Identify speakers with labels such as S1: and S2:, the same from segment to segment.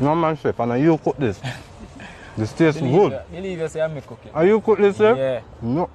S1: No man, chef, and you cook this. This tastes good.
S2: Believe you say I'm cooking.
S1: Are you cook this, chef?
S2: Yeah.
S1: No.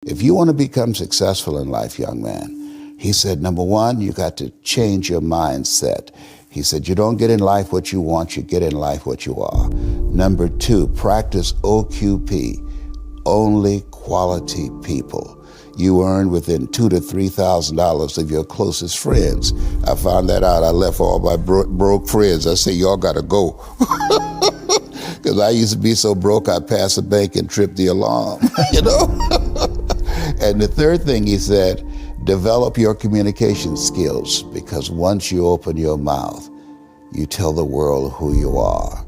S3: If you want to become successful in life, young man, he said, number one, you got to change your mindset. He said, you don't get in life what you want, you get in life what you are. Number two, practice OQP, only quality people. You earn within $2,000 to $3,000 of your closest friends. I found that out. I left all my broke friends. I said, y'all got to go. Because I used to be so broke, I'd pass the bank and trip the alarm, you know? And the third thing he said, develop your communication skills, because once you open your mouth, you tell the world who you are.